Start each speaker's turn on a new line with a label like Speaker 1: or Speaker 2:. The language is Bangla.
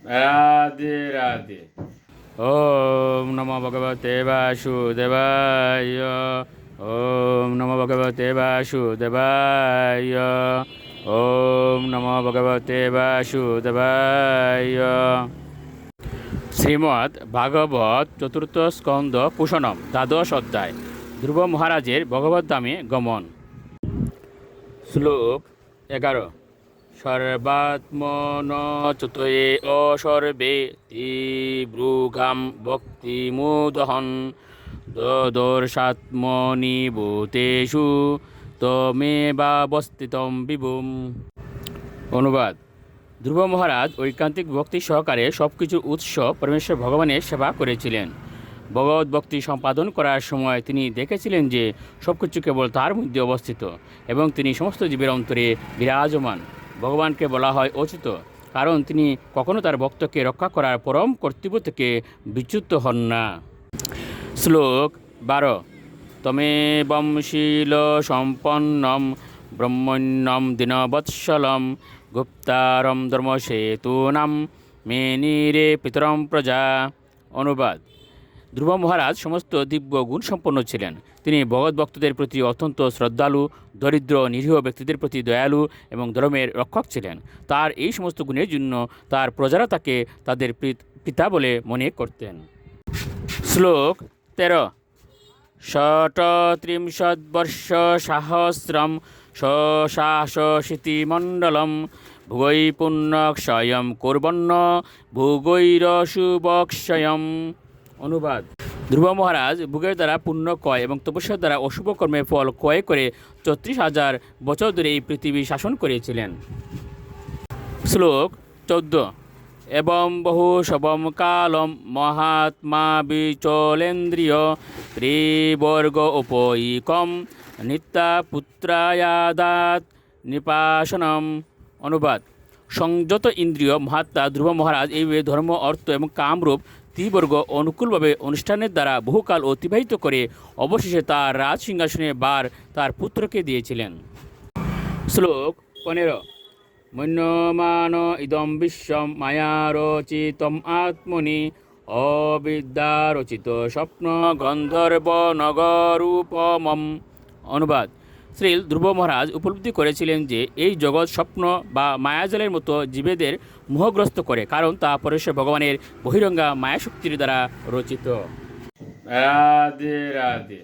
Speaker 1: রাধে রাধে। ওম নমো ভগবতে বাসুদেবায়। ওম নমো ভগবতে বাসুদেবায়। ওম নমো ভগবতে বাসুদেবায়। শ্রীমদ্ ভাগবত চতুর্থ স্কন্দ পুষণম দ্বাদশ অধ্যায়। ধ্রুব মহারাজের ভগবত ধামে গমন। শ্লোক 11। সর্বাত্মন চতয়ে অসর্বে তীব্রুগাম ভক্তিমুদহন দদর্শাত্মনিভূতেষু তমেবাবস্থিতম বিভুম। অনুবাদ: ধ্রুব মহারাজ ঐকান্তিক ভক্তি সহকারে সব কিছুর উৎস পরমেশ্বর ভগবানের সেবা করেছিলেন। ভগবত ভক্তি সম্পাদন করার সময় তিনি দেখেছিলেন যে সব কিছু কেবল তার মধ্যে অবস্থিত এবং তিনি সমস্ত জীবের অন্তরে বিরাজমান। ভগবানকে বলা হয় অচ্যুত, কারণ তিনি কখনো তার ভক্তকে রক্ষা করার পরম কর্তব্য থেকে বিচ্যুত হন না। শ্লোক 12। তমেবং শীল সম্পন্নম ব্রহ্মণ্যম দীনবৎসলম গুপ্তারম ধর্মসেতুনাম মেনিরে পিতরম প্রজা। অনুবাদ: ধ্রুব মহারাজ সমস্ত দিব্য গুণ সম্পন্ন ছিলেন। তিনি ভগবত ভক্তদের প্রতি অত্যন্ত শ্রদ্ধালু, দরিদ্র নিরীহ ব্যক্তিদের প্রতি দয়ালু এবং ধর্মের রক্ষক ছিলেন। তার এই সমস্ত গুণের জন্য তার প্রজারা তাকে তাদের পিতা বলে মনে করতেন। শ্লোক 13। ষট্ত্রিংশদ্বর্ষ সহস্রম শশাশিতিমণ্ডলম ভুগৈ পুণ্যক্ষয়ম কুর্বন্ন ভোগৈরশুভক্ষয়ম। অনুবাদ: ধ্রুব মহারাজ ভোগের দ্বারা পুণ্য ক্ষয় এবং তপস্যার দ্বারা অশুভ কর্মের ফল ক্ষয় করে 34,000 বছর ধরে এই পৃথিবী শাসন করেছিলেন। শ্লোক 14। এবং বহু শবম কালম মহাত্মা বিচলেন্দ্রিয় ত্রিবর্গ উপৈকম নিত্যা পুত্রায়াদাত নিপাসনম। অনুবাদ: সংযত ইন্দ্রিয় মহাত্মা ধ্রুব মহারাজ এইভাবে ধর্ম, অর্থ এবং কামরূপ ত্রিবর্গ অনুকূলভাবে অনুষ্ঠানের দ্বারা বহুকাল অতিবাহিত করে অবশেষে তার রাজ সিংহাসনে বার তার পুত্রকে দিয়েছিলেন। শ্লোক 15। মন্যমান ইদম বিশ্বম মায়া রচিতম আত্মনি অবিদ্যারচিত স্বপ্ন গন্ধর্ব নগরূপমম। অনুবাদ: শ্রী ধ্রুব মহারাজ উপলব্ধি করেছিলেন যে এই জগৎ স্বপ্ন বা মায়াজালের মতো জীবেদের মোহগ্রস্ত করে, কারণ তা পরমেশ্বর ভগবানের বহিরঙ্গা মায়াশক্তির দ্বারা রচিত। রাধে রাধে।